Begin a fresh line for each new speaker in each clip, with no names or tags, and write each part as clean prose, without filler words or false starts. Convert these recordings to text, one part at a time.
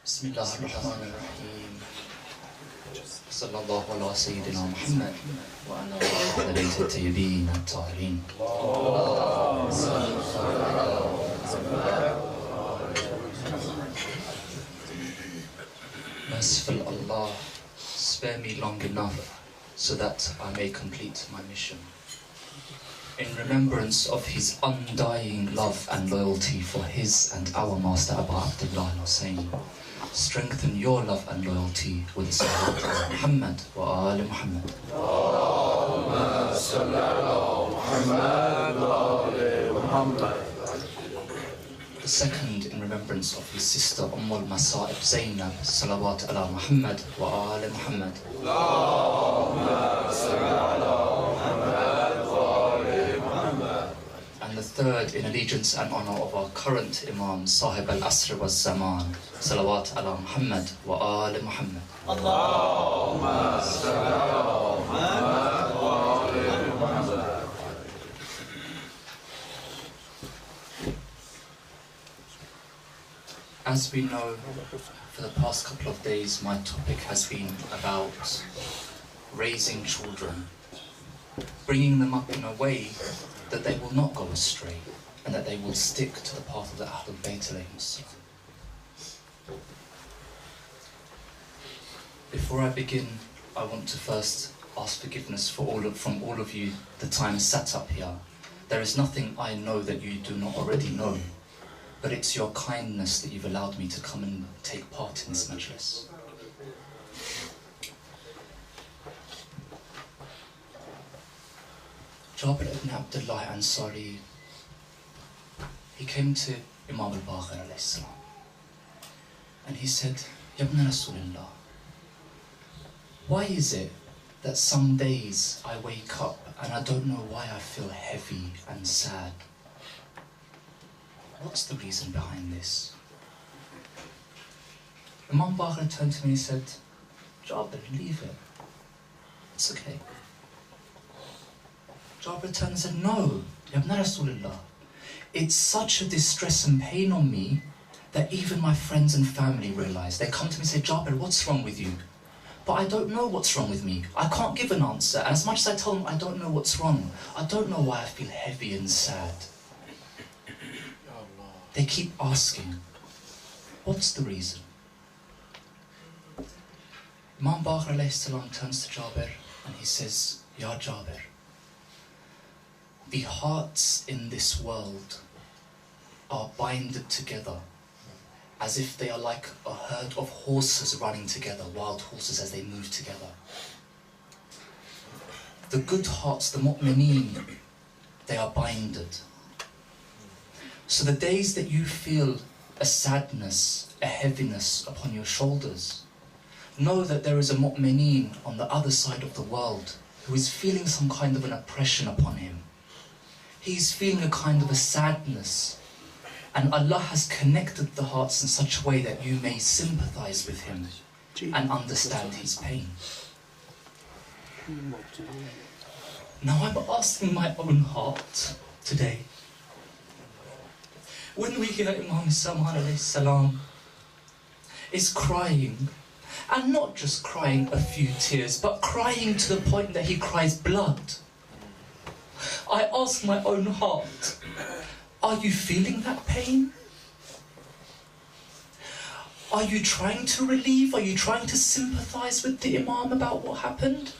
Bismillahirrahmanirrahim. Sallallahu ala Sayyidina Muhammad wa ala alihi at-tayyibin at-tahirin. Merciful Allah, spare me long enough so that I may complete my mission. In remembrance of his undying love and loyalty for his and our master Abu Abdullah al-Hussein, strengthen your love and loyalty with the salawat ala Muhammad wa ali Muhammad. Allahumma salli ala Muhammad wa ali Muhammad. The second, in remembrance of his sister al-Masa'ib Zainab, salawat ala Muhammad wa ali Muhammad. Allahumma salli ala Muhammad wa ali Muhammad. And the third, in allegiance and honor of our current Imam, Sahib al-Asr wa Zaman, salawat ala Muhammad wa ali Muhammad. Allahumma salli ala Muhammad wa ali Muhammad. As we know, for the past couple of days, my topic has been about raising children, bringing them up in a way that they will not go astray and that they will stick to the path of the Ahlul Bayt alayhim salam. Before I begin, I want to first ask forgiveness from all of you, the time sat up here. There is nothing I know that you do not already know, but it's your kindness that you've allowed me to come and take part in this Majalis. Jabir ibn Abdullah Ansari, he came to Imam al-Baqir alayhi salam, and he said, Ya ibn Rasulullah, why is it that some days I wake up and I don't know why I feel heavy and sad? What's the reason behind this? Imam Baqir turned to me and said, Jabir, leave it. It's okay. Jabir turned and said, no, Ya ibn Rasulullah, it's such a distress and pain on me that even my friends and family realize. They come to me and say, Jabir, what's wrong with you? But I don't know what's wrong with me. I can't give an answer. And as much as I tell them I don't know what's wrong, I don't know why I feel heavy and sad. They keep asking, what's the reason? Imam Baqir alayhi salam turns to Jabir and he says, Ya Jabir, the hearts in this world are binded together as if they are like a herd of horses running together, wild horses as they move together. The good hearts, the mu'mineen, they are binded. So the days that you feel a sadness, a heaviness upon your shoulders, know that there is a mu'mineen on the other side of the world who is feeling some kind of an oppression upon him. He's feeling a kind of a sadness, and Allah has connected the hearts in such a way that you may sympathize with him and understand his pain. Now I'm asking my own heart today, when we hear Imam Zaman alayhi salam is crying, and not just crying a few tears, but crying to the point that he cries blood, I ask my own heart, are you feeling that pain? Are you trying to relieve? Are you trying to sympathize with the Imam about what happened?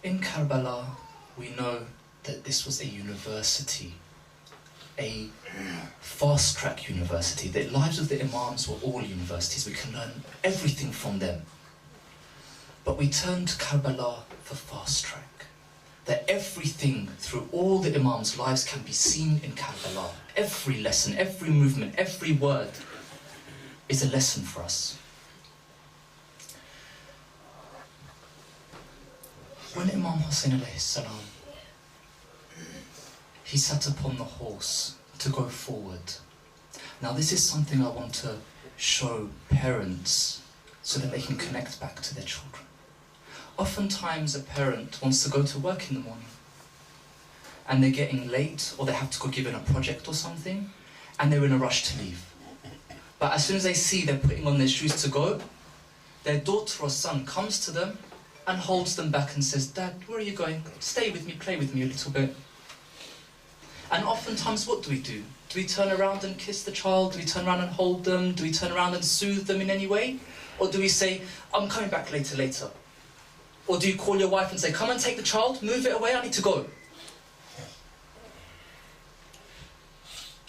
In Karbala, we know that this was a university, a fast-track university. The lives of the Imams were all universities. We can learn everything from them. But we turn to Karbala for fast-track. That everything through all the Imams' lives can be seen in Karbala. Every lesson, every movement, every word is a lesson for us. When Imam Hussein alayhi salam, he sat upon the horse to go forward. Now this is something I want to show parents so that they can connect back to their children. Oftentimes a parent wants to go to work in the morning and they're getting late, or they have to go give in a project or something, and they're in a rush to leave. But as soon as they see they're putting on their shoes to go, their daughter or son comes to them and holds them back and says, "Dad, where are you going? Stay with me, play with me a little bit." And oftentimes what do? Do we turn around and kiss the child? Do we turn around and hold them? Do we turn around and soothe them in any way? Or do we say, "I'm coming back later"? Or do you call your wife and say, "Come and take the child, move it away, I need to go"?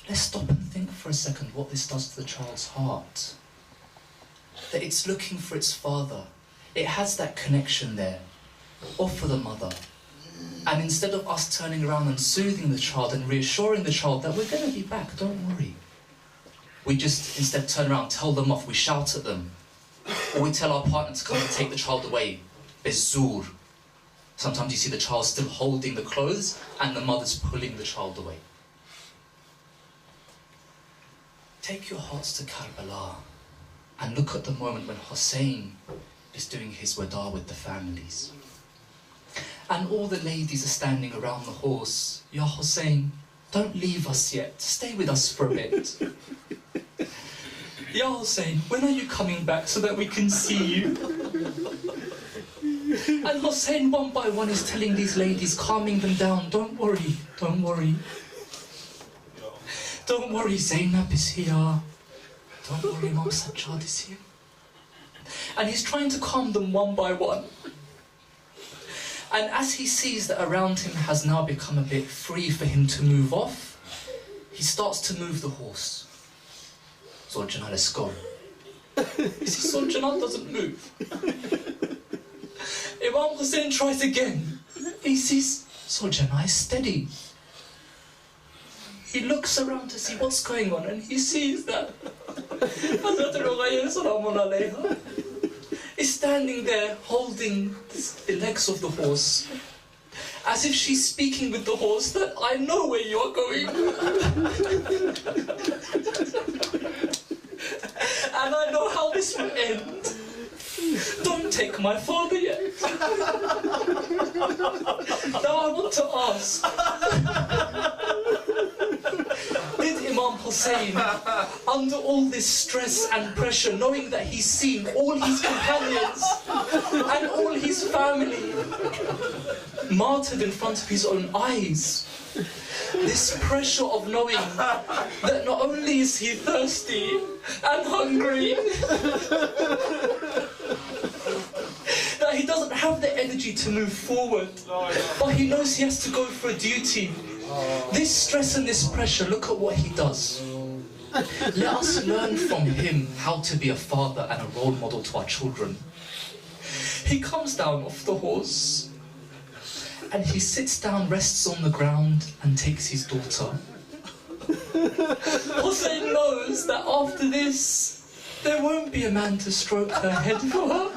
Let's stop and think for a second what this does to the child's heart. That it's looking for its father. It has that connection there. Or for the mother. And instead of us turning around and soothing the child and reassuring the child that we're going to be back, don't worry. We just instead turn around, tell them off, we shout at them. Or we tell our partner to come and take the child away. Bezur. Sometimes you see the child still holding the clothes and the mother's pulling the child away. Take your hearts to Karbala and look at the moment when Hussein is doing his wada with the families. And all the ladies are standing around the horse. "Ya Hussein, don't leave us yet. Stay with us for a bit." "Ya Hussein, when are you coming back so that we can see you?" And Hussein, one by one, is telling these ladies, calming them down, "Don't worry, don't worry. Don't worry, Zainab is here. Don't worry, Imam Sajjad is here." And he's trying to calm them one by one. And as he sees that around him has now become a bit free for him to move off, he starts to move the horse. "Zoljana, let's go." You see, Zoljana doesn't move. Imam Hussein tries again. He sees Zoljana is steady. He looks around to see what's going on, and he sees that Hazrat Ruqayya Salamun alayha is standing there holding the legs of the horse, as if she's speaking with the horse that, "I know where you're going. And I know how this will end. Don't take my father yet." Now I want to ask, did Imam Hussein, under all this stress and pressure, knowing that he's seen all his companions and all his family martyred in front of his own eyes, this pressure of knowing that not only is he thirsty and hungry, that he doesn't have the energy to move forward, but he knows he has to go for a duty. This stress and this pressure, look at what he does. Let us learn from him how to be a father and a role model to our children. He comes down off the horse and he sits down, rests on the ground and takes his daughter. Hussein knows that after this, there won't be a man to stroke her head for her.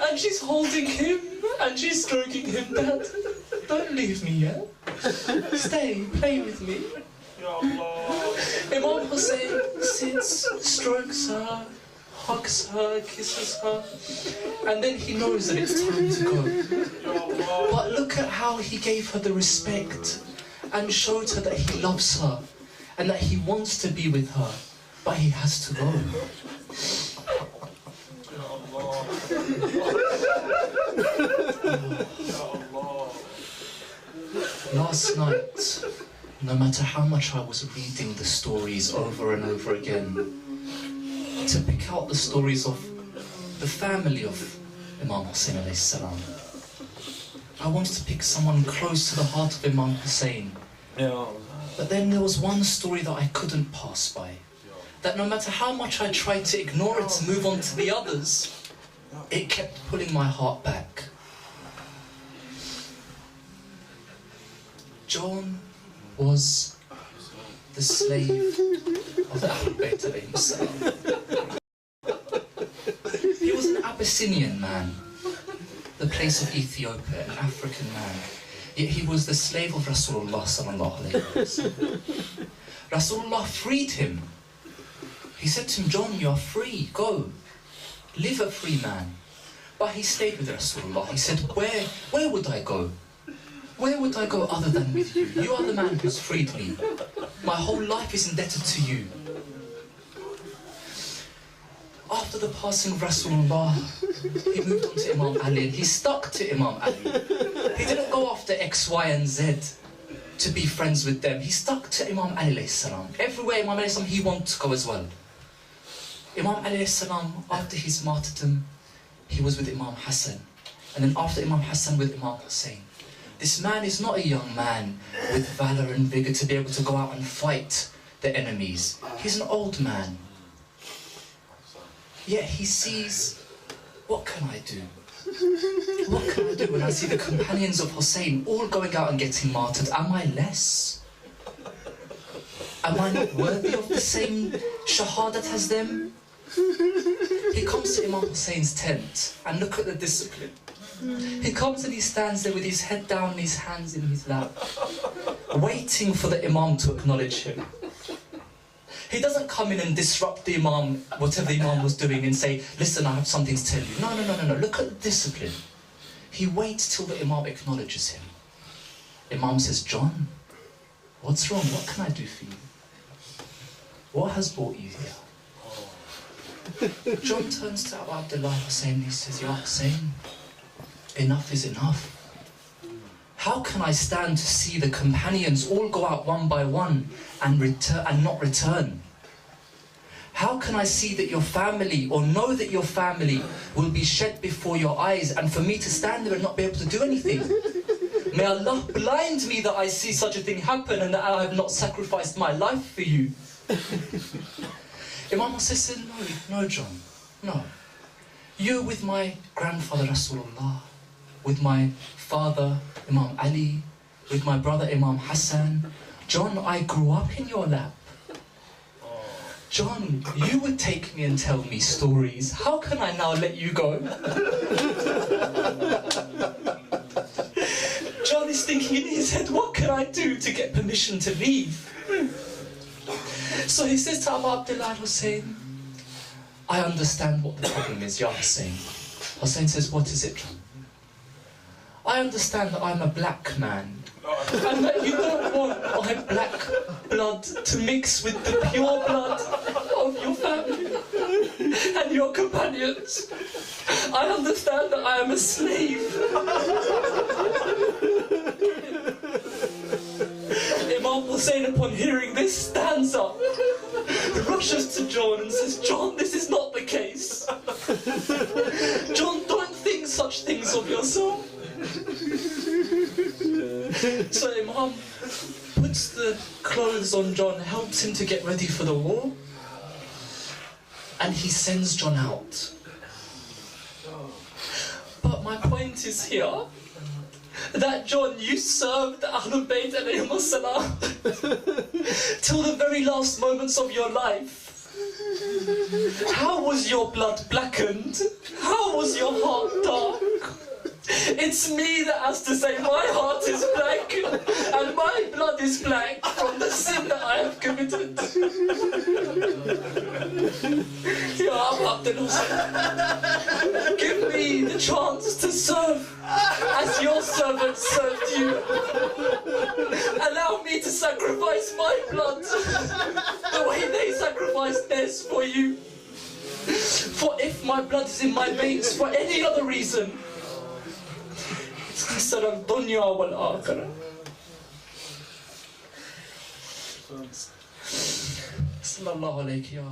And she's holding him and she's stroking him. "Dad, don't leave me yet. Stay, play with me." Imam Hussein sits, strokes her, hugs her, kisses her, and then he knows that it's time to go. But look at how he gave her the respect and showed her that he loves her and that he wants to be with her, but he has to go. Last night, no matter how much I was reading the stories over and over again, to pick out the stories of the family of Imam Hussein alayhi salam, I wanted to pick someone close to the heart of Imam Hussein. But then there was one story that I couldn't pass by, that no matter how much I tried to ignore it and move on to the others, it kept pulling my heart back. John was the slave of the Ahlul Bayt alayhim salam. He was an Abyssinian man, the place of Ethiopia, an African man. Yet he was the slave of Rasulullah sallallahu alayhi wa sallam. Rasulullah freed him. He said to him, John, you are free, go. Live a free man. But he stayed with Rasulullah. He said, where would I go? Where would I go other than with you? You are the man who's freed me. My whole life is indebted to you. After the passing of Rasulullah, he moved on to Imam Ali. He stuck to Imam Ali. He didn't go after X, Y, and Z to be friends with them. He stuck to Imam Ali alayhi salam. Everywhere Imam Ali alayhi salam, he wanted to go as well. Imam Ali alayhi salam, after his martyrdom, he was with Imam Hassan. And then after Imam Hassan, with Imam Hussein. This man is not a young man with valor and vigor to be able to go out and fight the enemies. He's an old man. Yet he sees, what can I do? What can I do when I see the companions of Hussein all going out and getting martyred? Am I less? Am I not worthy of the same shahadat as them? He comes to Imam Hussein's tent and look at the discipline. He comes and he stands there with his head down and his hands in his lap, waiting for the Imam to acknowledge him. He doesn't come in and disrupt the Imam, whatever the Imam was doing, and say, listen, I have something to tell you. No. Look at the discipline. He waits till the Imam acknowledges him. Imam says, John, what's wrong? What can I do for you? What has brought you here? John turns to Abu Abdullah Hussein and he says, Ya Hussein, enough is enough. How can I stand to see the companions all go out one by one and not return? How can I see that your family, or know that your family, will be shed before your eyes, and for me to stand there and not be able to do anything? May Allah blind me that I see such a thing happen and that I have not sacrificed my life for you. Imam Hussein said, no John, no. You're with my grandfather Rasulullah, with my father Imam Ali, with my brother Imam Hassan. John, I grew up in your lap. John, you would take me and tell me stories. How can I now let you go? John is thinking in his head, what can I do to get permission to leave? So he says to Abu Abdullah Hussein, I understand what the problem is, Ya Hussein. Hussein says, what is it, John? I understand that I'm a black man, and that you don't want my black blood to mix with the pure blood of your family and your companions. I understand that I am a slave. Imam Hussein, upon hearing this, stands up, rushes to John and says, John, this is not the case. John, don't think such things of yourself. So Imam puts the clothes on John, helps him to get ready for the war, and he sends John out. But my point is here, that John, you served Ahlul Bayt alayhim as-salam till the very last moments of your life. How was your blood blackened? How was your heart dark? It's me that has to say my heart is black and my blood is black from the sin that I have committed. Ya Abu Abdullah, give me the chance to serve as your servant served you. Allow me to sacrifice my blood the way they sacrificed theirs for you. For if my blood is in my veins for any other reason, خسر الدنيا والآخرة. صلى الله عليك يا